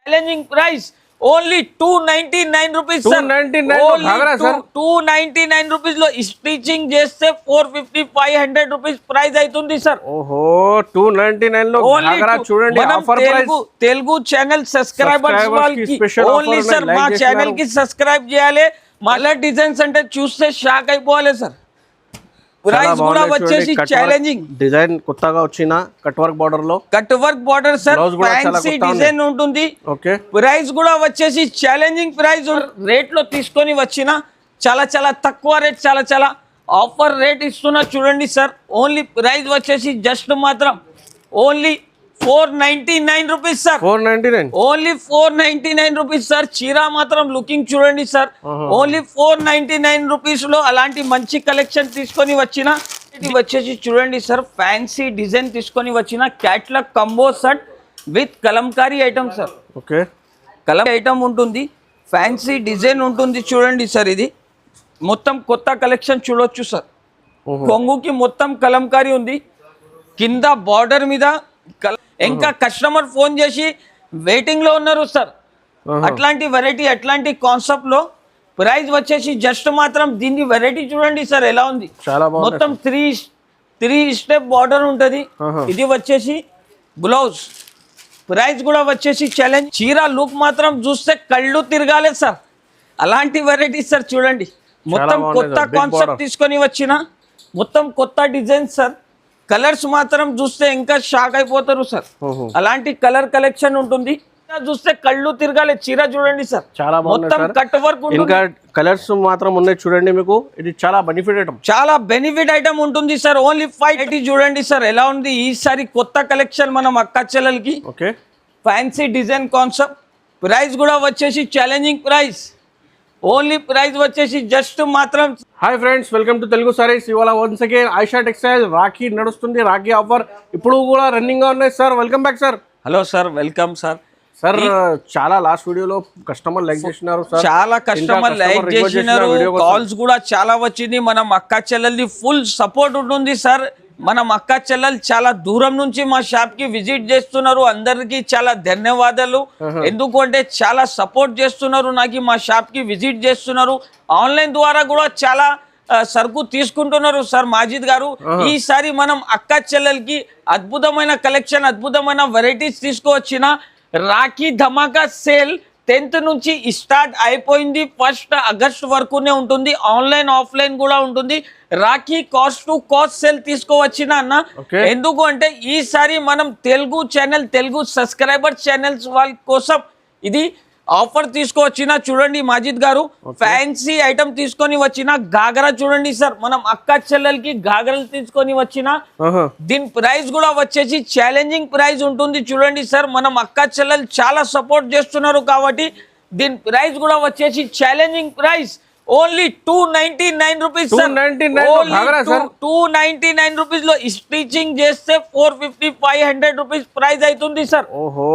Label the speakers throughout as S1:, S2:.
S1: challenging price only 299 rupees sir.
S2: 299
S1: only
S2: bhag raha, sir.
S1: 299 rupees lo stitching చేస్తే 450 500 rupees price అవుతుంది sir.
S2: ఓహో 299 లో ఘాగరా చూడండి offer price.
S1: Telugu channel subscribers వాళ్ళకి only sir మా ఛానల్ కి సబ్స్క్రైబ్ చేయాలి. మళ్ళీ డిజైన్స్ అంటే చూస్తే షాక్ అయిపోవాలి సార్. ప్రైస్ కూడా వచ్చేసి ఛాలెంజింగ్
S2: డిజైన్ కొత్తగా వచ్చిన కట్ వర్క్ బార్డర్ లో
S1: సార్ ఫ్యాన్సీ డిజైన్ ఉంటుంది.
S2: ఓకే
S1: ప్రైస్ కూడా వచ్చేసి ఛాలెంజింగ్ ప్రైస్ రేట్ లో తీసుకొని వచ్చిన చాలా తక్కువ రేట్ చాలా ఆఫర్ రేట్ ఇస్తున్నా చూడండి సార్. ఓన్లీ ప్రైస్ వచ్చేసి జస్ట్ మాత్రం only 499 rupees sir.
S2: 499
S1: only 499 rupees sir. చీర మాత్రం లుకింగ్ చూడండి సార్. ఓన్లీ 499 రూపీస్ లో అలాంటి మంచి కలెక్షన్ తీసుకొని వచ్చిన ఇది వచ్చేసి చూడండి సార్. ఫ్యాన్సీ డిజైన్ తీసుకొని వచ్చిన catalogue combo set with Kalamkari item sir.
S2: Okay
S1: కలం ఐటమ్ ఉంటుంది, ఫ్యాన్సీ డిజైన్ ఉంటుంది చూడండి సార్. ఇది మొత్తం కొత్త కలెక్షన్ చూడొచ్చు సార్. కొంగుకి మొత్తం కలంకారీ ఉంది, కింద బార్డర్ మీద ఇంకా కస్టమర్ ఫోన్ చేసి వెయిటింగ్ లో ఉన్నారు సార్. అట్లాంటి వెరైటీ అట్లాంటి కాన్సెప్ట్ లో ప్రైస్ వచ్చేసి జస్ట్ మాత్రం దీని వెరైటీ చూడండి సార్ ఎలా ఉంది. మొత్తం త్రీ స్టెప్ బార్డర్ ఉంటది. ఇది వచ్చేసి బ్లౌజ్. ప్రైస్ కూడా వచ్చేసి ఛాలెంజ్. చీర లుక్ మాత్రం చూస్తే కళ్ళు తిరగాలి సార్. అలాంటి వెరైటీ సార్ చూడండి. మొత్తం కొత్త కాన్సెప్ట్ తీసుకొని వచ్చిన మొత్తం కొత్త డిజైన్ సార్. కలర్స్ మాత్రం చూస్తే ఇంకా షాక్ అయిపోతారు సార్. అలాంటి కలర్ కలెక్షన్ ఉంటుంది. చూస్తే కళ్ళు తిరగాలి. చీర చూడండి సార్,
S2: చాలా
S1: మొత్తం కట్ వర్క్
S2: ఇంకా కలర్స్ మాత్రం ఉన్నాయి చూడండి. మీకు ఇది చాలా బెనిఫిట్ ఐటమ్ ఉంటుంది సార్. ఓన్లీ 580 చూడండి సార్ ఎలా ఉంది. ఈసారి కొత్త కలెక్షన్ మనం అక్క చెల్లెలకి okay
S1: fancy design concept. Price కూడా వచ్చేసి ఛాలెంజింగ్ ప్రైస్. ఓన్లీ ప్రైస్ వచ్చేసి జస్ట్ మాత్రం.
S2: Hi friends, welcome to Telugu sarees. ఇవాళ once again Ayesha textile Rakhi నడుస్తుంది. రాఖీ ఆఫర్ ఇప్పుడు కూడా రన్నింగ్ గా ఉన్నాయి sir. Welcome back sir.
S1: Hello sir, welcome sir.
S2: Sir చాలా లాస్ట్ వీడియోలో కస్టమర్ లైక్ చేసినారు సార్.
S1: చాలా కస్టమర్ లైక్ చేసినారు. కాల్స్ కూడా చాలా వచ్చింది. మనం అక్క చెల్లెల్ది ఫుల్ సపోర్ట్ ఉంటుంది సార్. మనం అక్క చెల్లెలు చాలా దూరం నుంచి మా షాప్ కి విజిట్ చేస్తున్నారు. అందరికి చాలా ధన్యవాదాలు. ఎందుకంటే చాలా సపోర్ట్ చేస్తున్నారు. నాకు మా షాప్ కి విజిట్ చేస్తున్నారు. ఆన్లైన్ ద్వారా కూడా చాలా సరుకు తీసుకుంటున్నారు సార్. మాజిద్ గారు ఈసారి మనం అక్క చెల్లెలకి అద్భుతమైన కలెక్షన్, అద్భుతమైన వెరైటీస్ తీసుకువచ్చిన రాఖీ ధమాకా సేల్ 10th నుంచి స్టార్ట్ అయిపోయింది. 1st ఆగస్ట్ వరకునే ఉంటుంది. ఆన్లైన్ ఆఫ్లైన్ కూడా ఉంటుంది. Rakhi cost to cost sale తీసుకోవచ్చిన అన్న. ఎందుకు అంటే ఈసారి మనం Telugu channel, Telugu subscriber channels వాళ్ళ కోసం ఇది ఆఫర్ తీసుకువచ్చిన చూడండి మాజిద్ గారు. ఫ్యాన్సీ ఐటమ్ తీసుకొని వచ్చిన గాగరా చూడండి సార్. మనం అక్క చెల్లెలకి గాగరలు తీసుకొని వచ్చిన దీని ప్రైస్ కూడా వచ్చేసి ఛాలెంజింగ్ ప్రైస్ ఉంటుంది చూడండి సార్. మనం అక్క చెల్లెలు చాలా సపోర్ట్ చేస్తున్నారు కాబట్టి దీని ప్రైస్ కూడా వచ్చేసి challenging price. Only 299 rupees sir. 299 rupees లో స్టిచింగ్ చేస్తే 450 500 రూపీస్ ప్రైస్ అవుతుంది సార్.
S2: ఓహో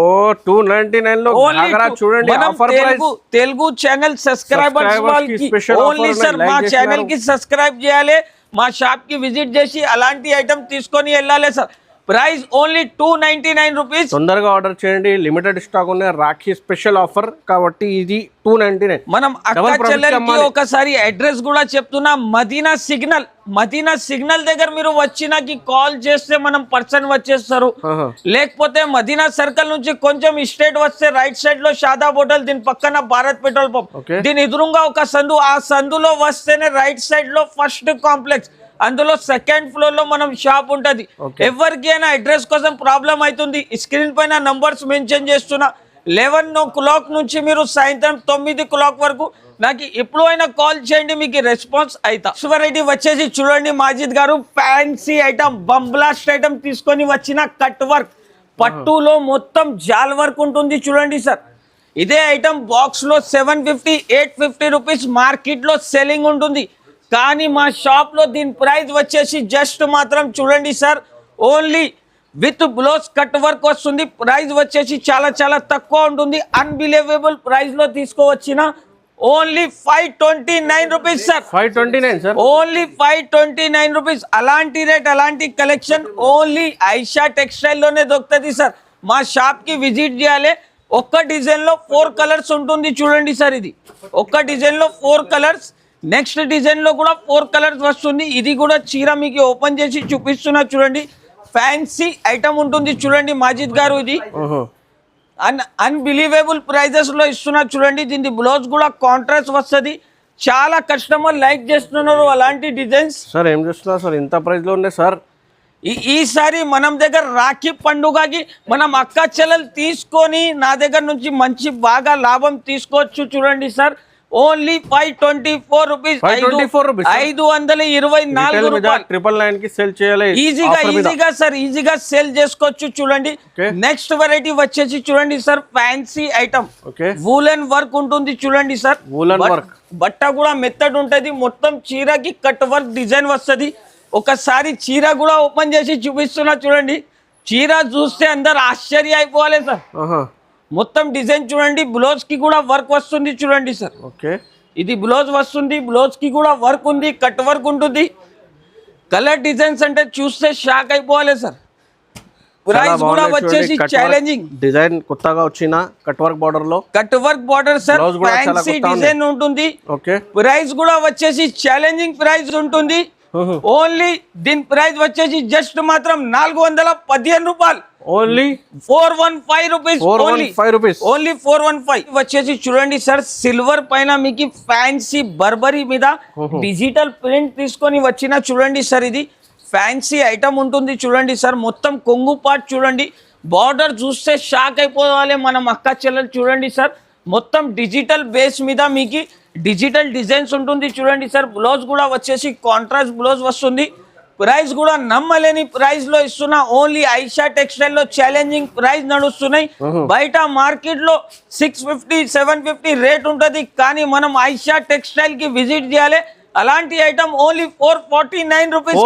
S2: 299 లో ఘాగరా చూడండి offer price.
S1: Telugu channel subscribers వాళ్ళకి ఓన్లీ సార్ మా ఛానల్ కి సబ్స్క్రైబ్ చేయాలి. మా షాప్ కి విజిట్ చేసి అలాంటి ఐటమ్ తీసుకొని వెళ్ళాలి సార్. Price only 299 rupees.
S2: తొందరగా ఆర్డర్ చేయండి. లిమిటెడ్ స్టాక్ ఉన్నాయి. రాఖీ స్పెషల్ ఆఫర్ కాబట్టి ఇది 299.
S1: మనం అక్క చెల్లెలకి ఒకసారి అడ్రస్ కూడా చెప్తున్నా. మదీనా సిగ్నల్ దగ్గర మీరు వచ్చినాకి కాల్ చేస్తే మనం పర్సన్ వచ్చేస్తారు. లేకపోతే మదీనా సర్కిల్ నుంచి కొంచెం స్ట్రేట్ వస్తే రైట్ సైడ్ లో షాదాబ్ హోటల్, దీని పక్కన భారత్ పెట్రోల్ పంప్, దీని ఎదురుగా ఒక సందు. ఆ సందులో వస్తేనే రైట్ సైడ్ లో ఫస్ట్ కాంప్లెక్స్, అందులో 2nd ఫ్లోర్ లో మనం షాప్ ఉంటది. ఎవరికైనా అడ్రస్ కోసం ప్రాబ్లం అవుతుంది, స్క్రీన్ పైన నంబర్స్ మెన్షన్ చేస్తున్నా. 11 o'clock నుంచి మీరు సాయంత్రం 9 o'clock వరకు నాకు ఎప్పుడైనా కాల్ చేయండి, మీకు రెస్పాన్స్ అవుతా. వెరైటీ వచ్చేసి చూడండి మాజిద్ గారు, ఫ్యాన్సీ ఐటమ్, బంబ్లాస్ట్ ఐటమ్ తీసుకొని వచ్చిన కట్ వర్క్. పట్టులో మొత్తం జాల్ వర్క్ ఉంటుంది చూడండి సార్. ఇదే ఐటమ్ బాక్స్ లో 750 850 రూపీస్ మార్కెట్ లో సెల్లింగ్ ఉంటుంది. కానీ మా షాప్ లో దీని ప్రైస్ వచ్చేసి జస్ట్ మాత్రం చూడండి sir. Only with blouse cut work వస్తుంది. ప్రైస్ వచ్చేసి చాలా తక్కువ ఉంటుంది. అన్బిలీవబుల్ ప్రైస్ లో తీసుకోవచ్చిన only 529 rupees sir.
S2: 529 sir.
S1: Only 529 rupees. అలాంటి రేట్, అలాంటి కలెక్షన్ ఓన్లీ ఆయిషా టెక్స్టైల్ లోనే దొరుకుతుంది సార్. మా షాప్ కి విజిట్ చేయాలి. ఒక్క డిజైన్ లో 4 కలర్స్ ఉంటుంది చూడండి సార్. ఇది ఒక్క డిజైన్ లో 4 కలర్స్. నెక్స్ట్ డిజైన్ లో కూడా 4 కలర్స్ వస్తుంది. ఇది కూడా చీర మీకు ఓపెన్ చేసి చూపిస్తున్నా చూడండి. ఫ్యాన్సీ ఐటమ్ ఉంటుంది చూడండి మాజిద్ గారు. ఇది అన్బిలీవబుల్ ప్రైజెస్ లో ఇస్తున్నా చూడండి. దీని బ్లౌజ్ కూడా కాంట్రాస్ట్ వస్తుంది. చాలా కస్టమర్ లైక్ చేస్తున్నారు అలాంటి డిజైన్స్.
S2: సార్ ఏం చేస్తున్నారు సార్, ఇంత ప్రైస్ లో ఉన్నాయి సార్?
S1: ఈసారి మనం దగ్గర రాఖీ పండుగకి మనం అక్క చెల్లెలు తీసుకొని నా దగ్గర నుంచి మంచి బాగా లాభం తీసుకోవచ్చు చూడండి సార్. ఓన్లీ 524 రూపీస్, 524 రూపాయలు.
S2: 999 కి సేల్ చేయాలి
S1: ఈజీగా సార్, ఈజీగా సేల్ చేసుకోవచ్చు చూడండి. నెక్స్ట్ వెరైటీ వచ్చేసి చూడండి sir, fancy item woollen work ఉంటుంది చూడండి సార్.
S2: వూలెన్ వర్క్
S1: బట్ట కూడా మెత్తడ్ ఉంటది. మొత్తం చీరకి కట్ వర్క్ డిజైన్ వస్తుంది. ఒకసారి చీర కూడా ఓపెన్ చేసి చూపిస్తున్నా చూడండి. చీర చూస్తే అందరు ఆశ్చర్య అయిపోవాలి సార్. మొత్తం డిజైన్ చూడండి. బ్లౌజ్ కి కూడా వర్క్ వస్తుంది చూడండి సార్.
S2: ఓకే,
S1: ఇది బ్లౌజ్ వస్తుంది. బ్లౌజ్ కి కూడా వర్క్ ఉంది, కట్ వర్క్ ఉంటుంది. కలర్ డిజైన్స్ అంటే చూస్తే షాక్ అయిపోవాలి సార్. ప్రైస్ కూడా వచ్చేసి ఛాలెంజింగ్
S2: డిజైన్, కొత్తగా వచ్చిన కట్ వర్క్ బార్డర్ లో,
S1: cut work border sir. Fancy design ఉంటుంది.
S2: ఓకే,
S1: ప్రైస్ కూడా వచ్చేసి ఛాలెంజింగ్ ప్రైస్ ఉంటుంది. ఓన్లీ దీని ప్రైస్ వచ్చేసి జస్ట్ మాత్రం 415 రూపాయలు.
S2: Only
S1: 415 rupees.
S2: 415 రూపీస్,
S1: ఓన్లీ 415 వచ్చేసి చూడండి సార్. సిల్వర్ పైన మీకు ఫ్యాన్సీ బర్బరీ మీద డిజిటల్ ప్రింట్ తీసుకొని వచ్చిన చూడండి సార్. ఇది ఫ్యాన్సీ ఐటమ్ ఉంటుంది చూడండి సార్. మొత్తం కొంగు పార్ట్ చూడండి. బార్డర్ చూస్తే షాక్ అయిపోవాలి మనం అక్క చెల్లెలు చూడండి సార్. మొత్తం డిజిటల్ బేస్ మీద మీకు డిజిటల్ డిజైన్స్ ఉంటుంది చూడండి సార్. బ్లౌజ్ కూడా వచ్చేసి కాంట్రాస్ట్ బ్లౌజ్ వస్తుంది. ప్రైస్ కూడా నమ్మలేని ప్రైస్ లో ఇస్తున్నా. ఓన్లీ ఐషా టెక్స్టైల్ లో ఛాలెంజింగ్ ప్రైస్ నడుస్తున్నాయి. బయట మార్కెట్ లో 650 750 రేట్ ఉంటది. కానీ మనం ఐషా టెక్స్టైల్ కి విజిట్ చేయాలి. అలాంటి item only 449 rupees.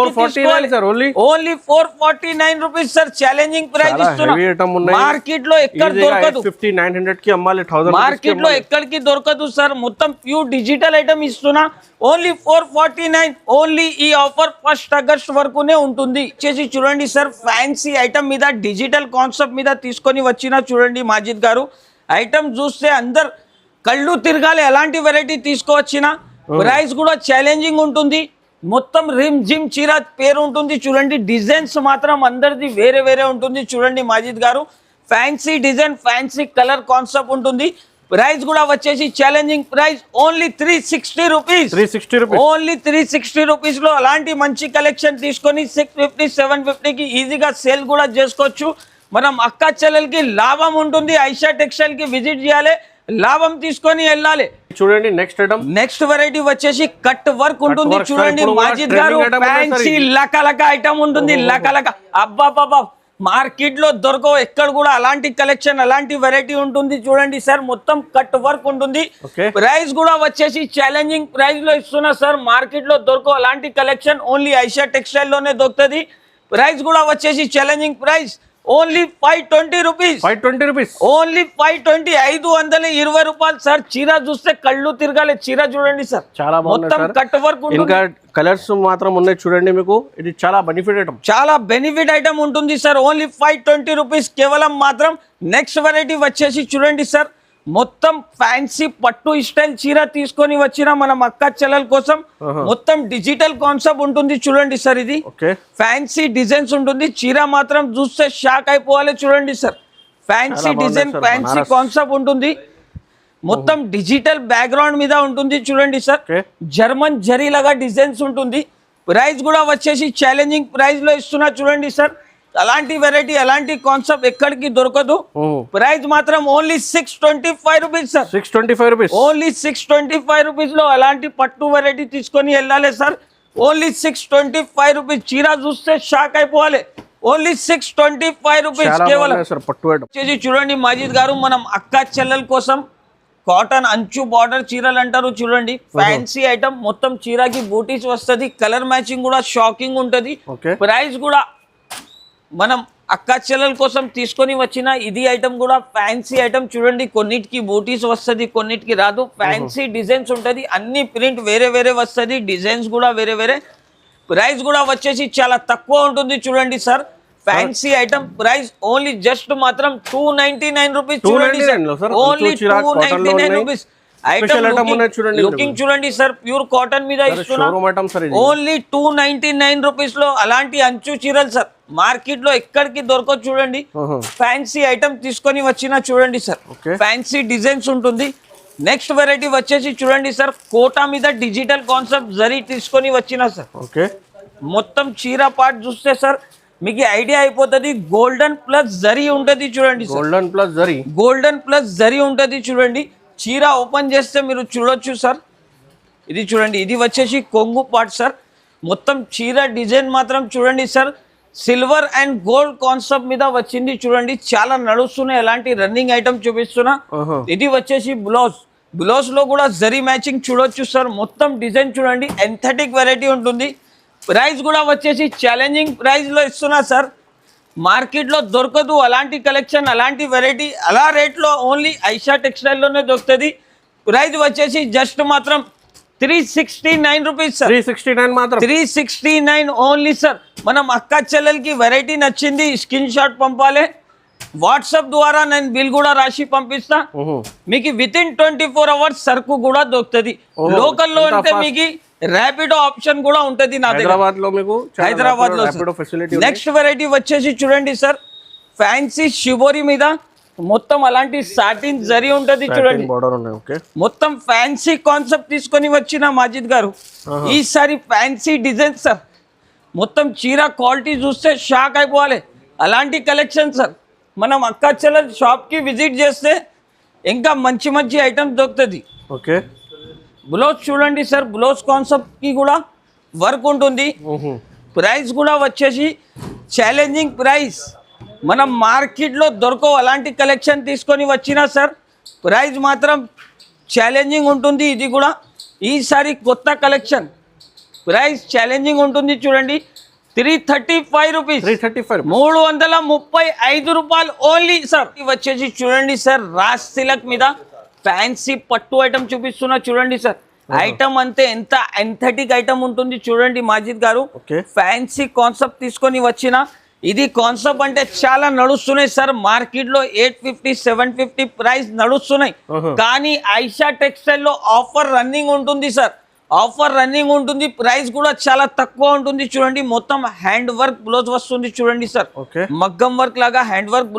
S1: Only 449 rupees sir. Challenging price ఇస్తున్నా. మార్కెట్ లో ఎక్కడ దొరకదు.
S2: 900 కి అమ్మాలి, 1000
S1: మార్కెట్ లో ఎక్కడికి దొరకదు సార్. మొత్తం ప్యూర్ డిజిటల్ ఐటమ్ ఇస్తున్నా. ఓన్లీ 449. ఓన్లీ ఈ ఆఫర్ 1 ఆగస్ట్ వరకునే ఉంటుంది. చేసి చూడండి సార్, ఫ్యాన్సీ ఐటమ్ మీద డిజిటల్ కాన్సెప్ట్ మీద తీసుకొని వచ్చిన చూడండి మాజిద్ గారు. ఐటమ్ చూస్తే అందరు కళ్ళు తిరగాలి. ఎలాంటి వెరైటీ తీసుకువచ్చినా ప్రైస్ కూడా ఛాలెంజింగ్ ఉంటుంది. మొత్తం రిమ్ జిమ్ చీర పేరు ఉంటుంది చూడండి. డిజైన్స్ మాత్రం అందరిది వేరే వేరే ఉంటుంది చూడండి మాజిద్ గారు. Fancy design, fancy colour concept ఉంటుంది. ప్రైస్ కూడా వచ్చేసి challenging price. Only 360 rupees. Only 360 rupees లో అలాంటి మంచి కలెక్షన్ తీసుకొని 650 750 కి ఈజీగా సేల్ కూడా చేసుకోవచ్చు. మనం అక్క చెల్లెలకి లాభం ఉంటుంది. ఐషా టెక్స్టైల్ కి విజిట్ చేయాలి, లాభం తీసుకొని వెళ్ళాలి.
S2: చూడండి నెక్స్ట్ ఐటమ్.
S1: నెక్స్ట్ వెరైటీ వచ్చేసి కట్ వర్క్ ఉంటుంది చూడండి మాజిద్ గారు. ఫ్యాన్సీ లక ఐటమ్ ఉంటుంది. లక అబ్బా మార్కెట్ లో దొరకవు ఎక్కడ కూడా అలాంటి కలెక్షన్, అలాంటి వెరైటీ ఉంటుంది చూడండి సార్. మొత్తం కట్ వర్క్ ఉంటుంది. ప్రైస్ కూడా వచ్చేసి ఛాలెంజింగ్ ప్రైస్ లో ఇస్తున్నా సార్. మార్కెట్ లో దొరకవు అలాంటి కలెక్షన్. ఓన్లీ ఐషా టెక్స్టైల్ లోనే దొరుకుతుంది. ప్రైస్ కూడా వచ్చేసి challenging price. Only 520 rupees.
S2: 520 rupees.
S1: Only 520, 520 రూపాయలు సార్. చీర చూస్తే కళ్ళు తిరగాలి. చీర చూడండి సార్,
S2: చాలా
S1: మొత్తం కట్ వర్క్.
S2: ఇంకా కలర్స్ మాత్రం ఉన్నాయి చూడండి. మీకు ఇది చాలా బెనిఫిట్ ఐటమ్,
S1: చాలా బెనిఫిట్ ఐటమ్ ఉంటుంది సార్. ఓన్లీ 520 రూపీస్ కేవలం మాత్రం. నెక్స్ట్ వెరైటీ వచ్చేసి చూడండి సార్, మొత్తం ఫ్యాన్సీ పట్టు స్టైల్ చీర తీసుకొని వచ్చిన మనం అక్క చెల్లెల కోసం. మొత్తం డిజిటల్ కాన్సెప్ట్ ఉంటుంది చూడండి సార్. ఇది ఫ్యాన్సీ డిజైన్స్ ఉంటుంది. చీర మాత్రం చూస్తే షాక్ అయిపోవాలి చూడండి sir. Fancy design, fancy concept ఉంటుంది. మొత్తం డిజిటల్ బ్యాక్గ్రౌండ్ మీద ఉంటుంది చూడండి సార్. జర్మన్ జరీ లాగా డిజైన్స్ ఉంటుంది. ప్రైస్ కూడా వచ్చేసి ఛాలెంజింగ్ ప్రైస్ లో ఇస్తున్నా చూడండి సార్. అలాంటి వెరైటీ, అలాంటి కాన్సెప్ట్ ఎక్కడికి దొరకదు. ప్రైస్ మాత్రం only 625 rupees sir.
S2: 625 rupees.
S1: Only 625 rupees లో అలాంటి పట్టు వెరైటీ తీసుకొని వెళ్ళాలి సార్. Only 625 rupees. చీర చూస్తే షాక్ అయిపోవాలి. ఓన్లీ 625 రూపీస్ కేవలం. చూడండి మాజిద్ గారు, మనం అక్క చెల్లెల కోసం కాటన్ అంచు బార్డర్ చీరలు అంటారు చూడండి. Fancy item. మొత్తం చీరకి బూటీస్ వస్తుంది. కలర్ మ్యాచింగ్ కూడా షాకింగ్ ఉంటది. ప్రైస్ కూడా మనం అక్క చెల్లెల కోసం తీసుకొని వచ్చిన ఇది ఐటమ్ కూడా ఫ్యాన్సీ ఐటమ్ చూడండి. కొన్నిటికి బూటీస్ వస్తుంది, కొన్నిటికి రాదు. ఫ్యాన్సీ డిజైన్స్ ఉంటుంది. అన్ని ప్రింట్ వేరే వేరే వస్తుంది. డిజైన్స్ కూడా వేరే వేరే. ప్రైస్ కూడా వచ్చేసి చాలా తక్కువ ఉంటుంది చూడండి sir. Fancy item price only just మాత్రం 299 రూపీస్ చూడండి సార్, ఓన్లీ 299 రూపీస్. లుకింగ్ చూడండి సార్, ప్యూర్ కాటన్ మీద ఇస్తున్నా, ఓన్లీ 299 రూపీస్ లో అలాంటి అంచు చీరలు సార్. మార్కెట్ లో ఎక్కడికి దొరకదు చూడండి. ఫ్యాన్సీ ఐటమ్ తీసుకొని వచ్చినా చూడండి సార్, ఫ్యాన్సీ డిజైన్స్ ఉంటుంది. నెక్స్ట్ వెరైటీ వచ్చేసి చూడండి సార్, కోటా మీద డిజిటల్ కాన్సెప్ట్ జరీ తీసుకొని వచ్చినా సార్. మొత్తం చీర పార్ట్ చూస్తే సార్ మీకు ఐడియా అయిపోతుంది. గోల్డెన్ ప్లస్ జరీ ఉంటది చూడండి, గోల్డెన్ ప్లస్ జరీ ఉంటది చూడండి. చీర ఓపెన్ చేస్తే మీరు చూడొచ్చు సార్, ఇది చూడండి, ఇది వచ్చేసి కొంగు పార్ట్ సార్. మొత్తం చీర డిజైన్ మాత్రం చూడండి sir, silver and gold concept మీద వచ్చింది చూడండి. చాలా నడుస్తున్నాయి, ఎలాంటి రన్నింగ్ ఐటమ్ చూపిస్తున్నా. ఇది వచ్చేసి బ్లౌజ్ లో కూడా జరీ మ్యాచింగ్ చూడొచ్చు సార్. మొత్తం డిజైన్ చూడండి, ఎంథెటిక్ వెరైటీ ఉంటుంది. ప్రైస్ కూడా వచ్చేసి ఛాలెంజింగ్ ప్రైస్ లో ఇస్తున్నా సార్. మార్కెట్ లో దొరకదు అలాంటి కలెక్షన్, అలాంటి వెరైటీ అలా రేట్ లో ఓన్లీ ఐషా టెక్స్టైల్ లోనే దొరుకుతుంది. ప్రైస్ వచ్చేసి జస్ట్ మాత్రం 369 రూపీస్ సార్, 369 ఓన్లీ సార్. మనం అక్క చెల్లెలకి వెరైటీ నచ్చింది స్క్రీన్ షాట్ పంపాలి, వాట్సాప్ ద్వారా నేను బిల్ కూడా రాసి పంపిస్తా. మీకు విత్ ఇన్ 24 అవర్స్ సరుకు కూడా దొరుకుతుంది. లోకల్లో ఉంటే మీకు ర్యాపిడో ఆప్షన్ కూడా ఉంటది నా దగ్గర, హైదరాబాద్ లో. నెక్స్ట్ వెరైటీ వచ్చేసి చూడండి సార్, ఫ్యాన్సీ షిబోరి మీద మొత్తం అలాంటి సాటిన్ జరీ ఉంటది చూడండి. మొత్తం ఫ్యాన్సీ కాన్సెప్ట్ తీసుకొని వచ్చిన మాజిద్ గారు ఈసారి ఫ్యాన్సీ డిజైన్ సార్. మొత్తం చీర క్వాలిటీ చూస్తే షాక్ అయిపోవాలి, అలాంటి కలెక్షన్ సార్. మనం అక్క చెల్లెల షాప్ కి విజిట్ చేస్తే ఇంకా మంచి మంచి ఐటమ్స్ దొరుకుతుంది. బ్లౌజ్ చూడండి సార్, బ్లౌజ్ కాన్సెప్ట్ కి కూడా వర్క్ ఉంటుంది. ప్రైస్ కూడా వచ్చేసి ఛాలెంజింగ్ ప్రైస్, మనం మార్కెట్ లో దొరకవు అలాంటి కలెక్షన్ తీసుకొని వచ్చినా సార్. ప్రైస్ మాత్రం ఛాలెంజింగ్ ఉంటుంది. ఇది కూడా ఈసారి కొత్త కలెక్షన్, ప్రైస్ ఛాలెంజింగ్ ఉంటుంది చూడండి. 335 రూపీస్, 335 రూపాయలు ఓన్లీ సార్. ఇది వచ్చేసి చూడండి సార్, రాజ్ తిలక్ మీద ఫ్యాన్సీ పట్టు ఐటమ్ చూపిస్తున్నా చూడండి సార్. ఐటమ్ అంతే ఎంత ఎంథెటిక్ ఐటమ్ ఉంటుంది చూడండి మాజిద్ గారు. ఫ్యాన్సీ కాన్సెప్ట్ తీసుకొని వచ్చిన ఇది కాన్సెప్ట్ అంటే చాలా నడుస్తున్నాయి సార్. మార్కెట్ లో 850, 750 ప్రైస్ నడుస్తున్నాయి. కానీ ఐషా టెక్స్టైల్ లో ఆఫర్ రన్నింగ్ ఉంటుంది సార్, ఆఫర్ రన్నింగ్ ఉంటుంది. ప్రైస్ కూడా చాలా తక్కువ ఉంటుంది చూడండి. మొత్తం హ్యాండ్ వర్క్ బ్లౌజ్ వస్తుంది చూడండి సార్, మగ్గం వర్క్ లాగా హ్యాండ్ వర్క్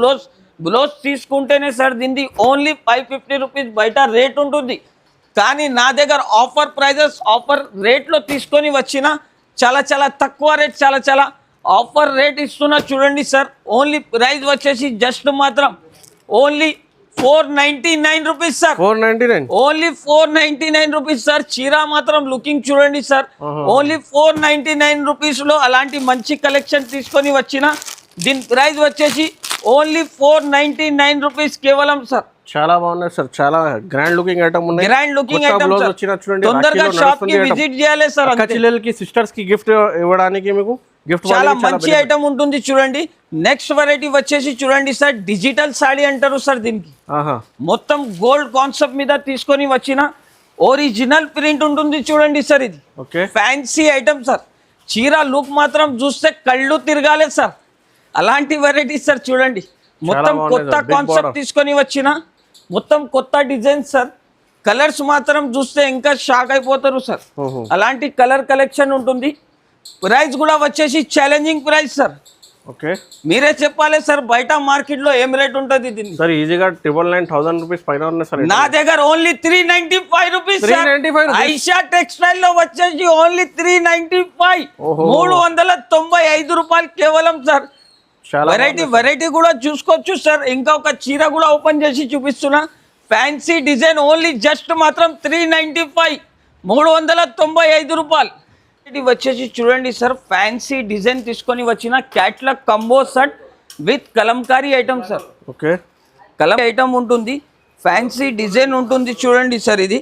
S1: బ్లౌజ్ తీసుకుంటేనే సార్ దీన్ని ఓన్లీ 550 రూపీస్ బయట రేట్ ఉంటుంది. కానీ నా దగ్గర ఆఫర్ ప్రైజెస్, ఆఫర్ రేట్లో తీసుకొని వచ్చిన చాలా తక్కువ రేట్, చాలా ఆఫర్ రేట్ ఇస్తున్నా చూడండి సార్. ఓన్లీ ప్రైస్ వచ్చేసి జస్ట్ మాత్రం only 499 rupees sir, only 499 rupees sir. చీర మాత్రం లుకింగ్ చూడండి సార్, ఓన్లీ 499 రూపీస్ లో అలాంటి మంచి కలెక్షన్ తీసుకొని వచ్చిన దీని ప్రైస్ వచ్చేసి ఓన్లీ 499 రూపీస్ కేవలం సార్.
S2: చాలా బాగున్నాయి సార్, చాలా గ్రాండ్ లుకింగ్ ఐటమ్ ఉన్నాయి,
S1: గ్రాండ్ లుకింగ్ ఐటమ్ చూడండి. తొందరగా షాప్ కి విజిట్ చేయాలి సార్.
S2: అక్క చెల్లెలకి సిస్టర్స్ కి గిఫ్ట్ ఇవ్వడానికి మీకు గిఫ్ట్
S1: చాలా మంచి ఐటమ్ ఉంటుంది చూడండి. నెక్స్ట్ వెరైటీ వచ్చేసి చూడండి సార్, డిజిటల్ సాడీ అంటారు సార్ దీనికి. మొత్తం గోల్డ్ కాన్సెప్ట్ మీద తీసుకొని వచ్చిన ఒరిజినల్ ప్రింట్ ఉంటుంది చూడండి సార్. ఇది ఫ్యాన్సీ ఐటమ్ సార్. చీర లుక్ మాత్రం చూస్తే కళ్ళు తిరగాలి సార్, అలాంటి వెరైటీ సార్ చూడండి. మొత్తం కొత్త కాన్సెప్ట్ తీసుకొని వచ్చిన మొత్తం కొత్త డిజైన్ సార్. కలర్స్ మాత్రం చూస్తే ఇంకా షాక్ అయిపోతారు సార్, అలాంటి కలర్ కలెక్షన్ ఉంటుంది. ప్రైస్ కూడా వచ్చేసి ఛాలెంజింగ్ ప్రైస్ సార్. మీరే చెప్పాలి సార్, బయట మార్కెట్ లో ఏం రేట్ ఉంటుంది దీన్ని
S2: సార్? ఈజీగా 999,000 రూపీస్ పైన ఉన్నాయి సార్.
S1: నా దగ్గర ఓన్లీ 395 రూపీస్. ఐషా టెక్స్టైల్ లో వచ్చేసి ఓన్లీ 395, 395 రూపాయలు కేవలం సార్. వెరైటీ కూడా చూసుకోవచ్చు సార్. ఇంకా ఒక చీర కూడా ఓపెన్ చేసి చూపిస్తున్నా, ఫ్యాన్సీ డిజైన్ ఓన్లీ జస్ట్ మాత్రం 395, 395 రూపాయలు. ఇది వచ్చేసి చూడండి సార్, ఫ్యాన్సీ డిజైన్ తీసుకొని వచ్చిన catalogue combo set with Kalamkari item sir. కలం ఐటమ్ ఉంటుంది, ఫ్యాన్సీ డిజైన్ ఉంటుంది చూడండి సార్. ఇది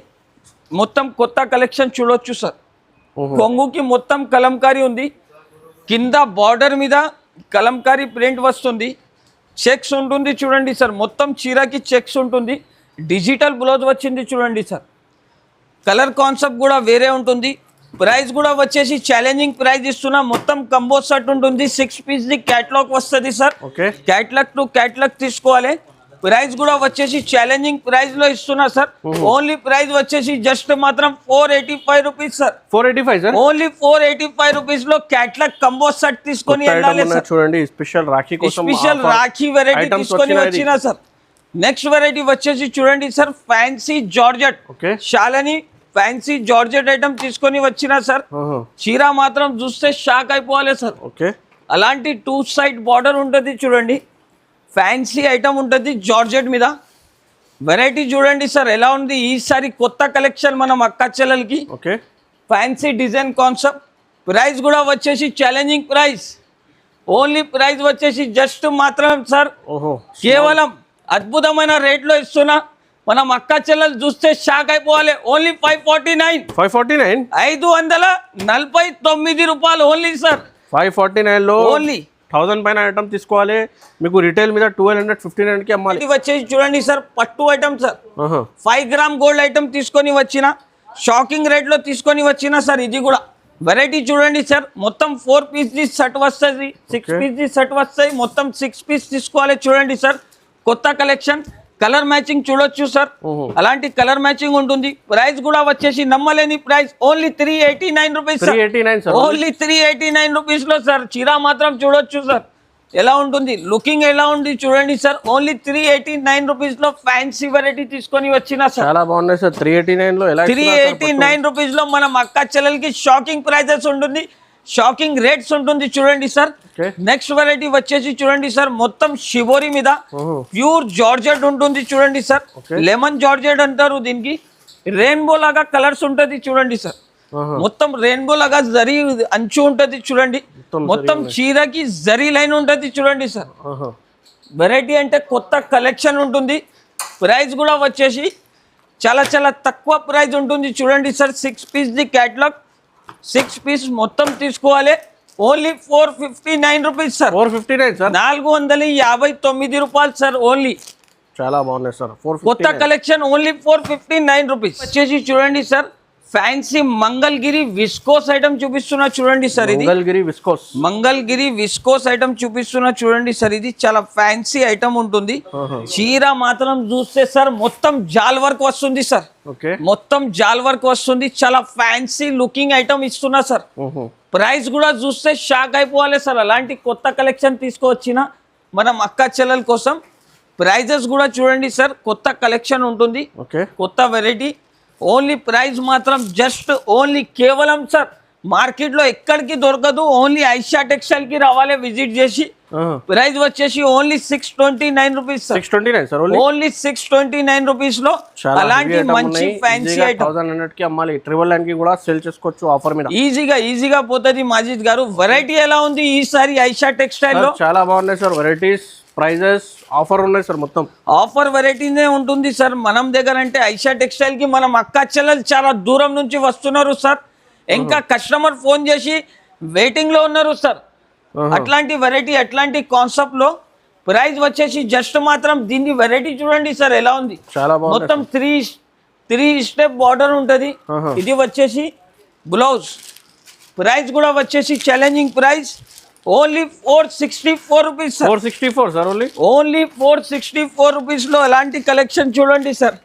S1: మొత్తం కొత్త కలెక్షన్ చూడొచ్చు సార్. కొంగుకి మొత్తం కలంకారీ ఉంది, కింద బార్డర్ మీద కలంకారీ ప్రింట్ వస్తుంది, చెక్స్ ఉంటుంది చూడండి సార్. మొత్తం చీరకి చెక్స్ ఉంటుంది, డిజిటల్ బ్లౌజ్ వచ్చింది చూడండి సార్. కలర్ కాన్సెప్ట్ కూడా వేరే ఉంటుంది. ప్రైస్ కూడా వచ్చేసి ఛాలెంజింగ్ ప్రైస్ ఇస్తున్నా. మొత్తం కంబో సెట్ ఉంటుంది, 6 పీస్ ది క్యాటలాగ్ వస్తుంది sir.
S2: Okay,
S1: catalogue to catalogue తీసుకోవాలి. ప్రైస్ కూడా వచ్చేసి ఛాలెంజింగ్ ప్రైస్ లో ఇస్తున్నా సార్. ఓన్లీ ప్రైస్ వచ్చేసి జస్ట్ మాత్రం 485 rupees sir.
S2: 485 sir.
S1: Only 485 rupees లో క్యాటలాగ్ కంబో సెట్ తీసుకొని వెళ్ళాలి సార్.
S2: చూడండి స్పెషల్ రాఖీ కోసం,
S1: స్పెషల్ రాఖీ వెరైటీ తీసుకొని వచ్చినా సార్. నెక్స్ట్ వెరైటీ వచ్చేసి చూడండి సార్, ఫ్యాన్సీ జార్జెట్.
S2: ఓకే,
S1: శాలని ఫ్యాన్సీ జార్జెట్ ఐటమ్ తీసుకొని వచ్చినా సార్. చీర మాత్రం చూస్తే షాక్ అయిపోవాలి సార్.
S2: ఓకే,
S1: అలాంటి 2 సైడ్ బార్డర్ ఉంటుంది చూడండి, ఫ్యాన్సీ ఐటమ్ ఉంటుంది జార్జెట్ మీద. వెరైటీ చూడండి సార్ ఎలా ఉంది. ఈసారి కొత్త కలెక్షన్ మనం అక్క చెల్లెలకి.
S2: Okay,
S1: fancy design concept. Price కూడా వచ్చేసి ఛాలెంజింగ్ ప్రైస్. ఓన్లీ ప్రైస్ వచ్చేసి జస్ట్ మాత్రం సార్ కేవలం అద్భుతమైన రేట్లో ఇస్తున్నా. మనం అక్క చెల్లెలు చూస్తే షాక్ అయిపోవాలి. ఓన్లీ 549. 549 రూపాయలు ఓన్లీ సార్.
S2: 549 లో
S1: ఓన్లీ
S2: 1000 పైన ఐటమ్ తీసుకోవాలి. మీకు రిటైల్ మీద 1200 1500 కి అమ్మాలి.
S1: ఇది వచ్చేసి చూడండి సార్, పట్టు item sir. 5 gram gold item తీసుకొని వచ్చిన, షాకింగ్ రేట్ లో తీసుకొని వచ్చిన సార్. ఇది కూడా వెరైటీ చూడండి సార్, మొత్తం 4 పీస్ ది సెట్ వస్తుంది, 6 పీస్ ది సెట్ వస్తాయి. మొత్తం 6 పీస్ తీసుకోవాలి. చూడండి సార్ కొత్త కలెక్షన్, కలర్ మ్యాచింగ్ చూడొచ్చు సార్. అలాంటి కలర్ మ్యాచింగ్ ఉంటుంది. ప్రైస్ కూడా వచ్చేసి నమ్మలేని price, only 389 rupees.
S2: 389 sir.
S1: Only 389 rupees లో సార్. చీర మాత్రం చూడొచ్చు సార్ ఎలా ఉంటుంది, లుకింగ్ ఎలా ఉంది చూడండి సార్. ఓన్లీ 389 రూపీస్ లో ఫ్యాన్సీ వెరైటీ తీసుకొని వచ్చిన సార్.
S2: చాలా బాగున్నాయి సార్. 389 లో ఎలా
S1: 389 రూపీస్ లో మనం అక్క చెల్లెలకి షాకింగ్ ప్రైజెస్ ఉంటుంది, షాకింగ్ రేట్స్ ఉంటుంది చూడండి సార్. నెక్స్ట్ వెరైటీ వచ్చేసి చూడండి సార్, మొత్తం షిబోరి మీద ప్యూర్ జార్జెట్ ఉంటుంది చూడండి సార్. లెమన్ జార్జెట్ అంటారు దీనికి. రెయిన్బో లాగా కలర్స్ ఉంటుంది చూడండి సార్. మొత్తం రెయిన్బో లాగా జరీ అంచు ఉంటుంది చూడండి. మొత్తం చీరకి జరీ లైన్ ఉంటుంది చూడండి సార్. వెరైటీ అంటే కొత్త కలెక్షన్ ఉంటుంది. ప్రైస్ కూడా వచ్చేసి చాలా చాలా తక్కువ ప్రైస్ ఉంటుంది చూడండి sir. 6 piece the catalogue, 6 piece మొత్తం తీసుకోవాలి. Only 459 rupees sir.
S2: 459 సార్.
S1: 459 రూపాయలు సార్ ఓన్లీ.
S2: చాలా బాగున్నాయి సార్.
S1: కొత్త కలెక్షన్ ఓన్లీ 459 రూపీస్. వచ్చేసి చూడండి sir, fancy Mangalagiri viscose item చూపిస్తున్నా చూడండి సార్. ఇది మంగళగిరి విస్కోస్ ఐటమ్ చూపిస్తున్నా చూడండి సార్. ఇది చాలా ఫ్యాన్సీ ఐటమ్ ఉంటుంది. చీర మాత్రం చూస్తే సార్ మొత్తం జాల్ వర్క్ వస్తుంది సార్. మొత్తం జాల్ వర్క్ వస్తుంది. చాలా ఫ్యాన్సీ లుకింగ్ ఐటమ్ ఇస్తున్నా సార్. ప్రైస్ కూడా చూస్తే షాక్ అయిపోవాలి సార్. అలాంటి కొత్త కలెక్షన్ తీసుకువచ్చిన మనం అక్క చెల్లెల కోసం. ప్రైజెస్ కూడా చూడండి సార్, కొత్త కలెక్షన్ ఉంటుంది, కొత్త వెరైటీ. ఓన్లీ ప్రైస్ మాత్రం జస్ట్ ఓన్లీ కేవలం సార్ మార్కెట్ లో ఎక్కడికి దొరకదు. ఓన్లీ ఐషా టెక్స్టైల్ కి రావాలి విజిట్ చేసి. ప్రైస్ వచ్చేసి only 629 rupees sir.
S2: 629 sir.
S1: Only 629 rupees లో అలాంటి మంచి ఫ్యాన్సీ ఐటమ్
S2: 1100 కి అమ్మాలి. 999 కి కూడా సేల్ చేసుకోవచ్చు ఆఫర్ మీద.
S1: ఈజీగా పోతుంది మాజిద్ గారు. వెరైటీ ఎలా ఉంది ఈసారి ఐషా టెక్స్టైల్ లో?
S2: చాలా బాగున్నాయి సార్ వెరైటీస్. ప్రైజెస్ ఆఫర్ ఉన్నాయి సార్. మొత్తం
S1: ఆఫర్ వెరైటీనే ఉంటుంది సార్ మనం దగ్గర. అంటే ఐషా టెక్స్టైల్ కి మనం అక్క చెల్లెలు చాలా దూరం నుంచి వస్తున్నారు సార్. ఇంకా కస్టమర్ ఫోన్ చేసి వెయిటింగ్ లో ఉన్నారు సార్. అట్లాంటి వెరైటీ, అట్లాంటి కాన్సెప్ట్ లో ప్రైస్ వచ్చేసి జస్ట్ మాత్రం దీని వెరైటీ చూడండి సార్ ఎలా ఉంది.
S2: చాలా బాగుంది.
S1: మొత్తం 3 స్టెప్ బార్డర్ ఉంటుంది. ఇది వచ్చేసి బ్లౌజ్. ప్రైస్ కూడా వచ్చేసి challenging price, only 464 rupees sir.
S2: 464 sir.
S1: Only 464 rupees లో ఎలాంటి కలెక్షన్ చూడండి సార్.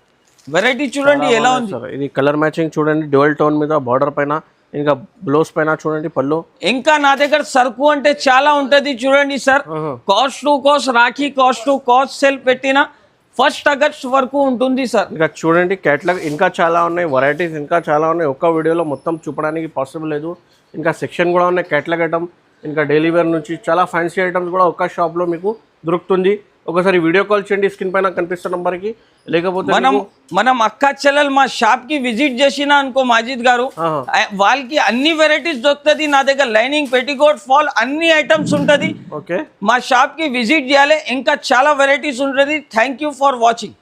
S1: వెరైటీ చూడండి ఎలా ఉంది.
S2: ఇది కలర్ మ్యాచింగ్ చూడండి, డ్యూయల్ టోన్ మీద బార్డర్ పైన, ఇంకా బ్లౌజ్ పైన చూడండి పళ్ళు.
S1: ఇంకా నా దగ్గర సరుకు అంటే చాలా ఉంటది చూడండి sir. Cost to cost Rakhi, cost to cost sale పెట్టిన 1 ఆగస్ట్ వరకు ఉంటుంది సార్.
S2: ఇంకా చూడండి కేటలాగ్ ఇంకా చాలా ఉన్నాయి, వెరైటీస్ ఇంకా చాలా ఉన్నాయి. ఒక్క వీడియోలో మొత్తం చూపడానికి పాసిబుల్ లేదు. ఇంకా సెక్షన్ కూడా ఉన్నాయి కేటలాగ్ ఐటమ్. ఇంకా డైలీ వేర్ నుంచి చాలా ఫ్యాన్సీ ఐటమ్స్ కూడా ఒక్క షాప్లో మీకు దొరుకుతుంది. ఒకసారి వీడియో కాల్ చేయండి స్క్రీన్ పైన కనిపిస్తున్న నంబర్కి. లేకపోతే
S1: మనం అక్క చెల్లెలు మా షాప్ కి విజిట్ చేసిన అనుకో మాజిద్ గారు, వాళ్ళకి అన్ని వెరైటీస్ దొరుకుతుంది. నా దగ్గర లైనింగ్, పెట్టికోట్, ఫాల్ అన్ని ఐటమ్స్ ఉంటది. మా షాప్ కి విజిట్ చేయాలి. ఇంకా చాలా వెరైటీస్ ఉంటుంది. Thank you for watching.